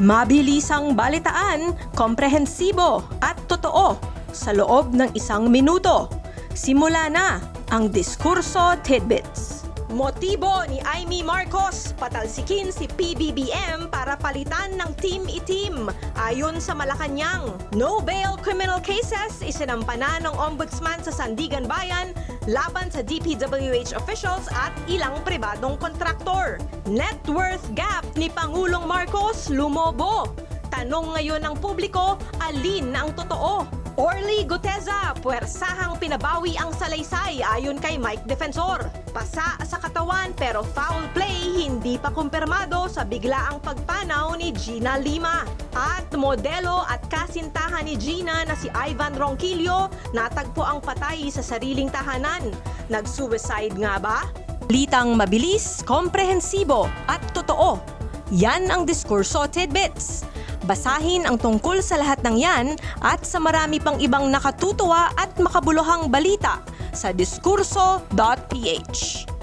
Mabilisang balitaan, komprehensibo at totoo sa loob ng 1 minuto. Simula na ang Diskurso Tidbits. Motibo ni Imee Marcos, patalsikin si PBBM para palitan ng Team Itim. Ayon sa Malacanang, no bail criminal cases isinampana ng Ombudsman sa Sandigan Bayan laban sa DPWH officials at ilang pribadong kontraktor. Net worth gap ni Pangulong Marcos lumobo. Tanong ngayon ng publiko, alin ang totoo? Orly Guteza, puwersahang pinabawi ang salaysay ayon kay Mike Defensor. Pasa sa katawan pero foul play hindi pa kumpirmado sa biglaang pagpanaw ni Gina Lima. At modelo at kasintahan ni Gina na si Ivan Ronquillo natagpo ang patay sa sariling tahanan. Nag-suicide nga ba? Litang mabilis, komprehensibo at totoo. Yan ang Diskurso Tidbits. Basahin ang tungkol sa lahat ng yan at sa marami pang ibang nakatutuwa at makabuluhang balita sa diskurso.ph.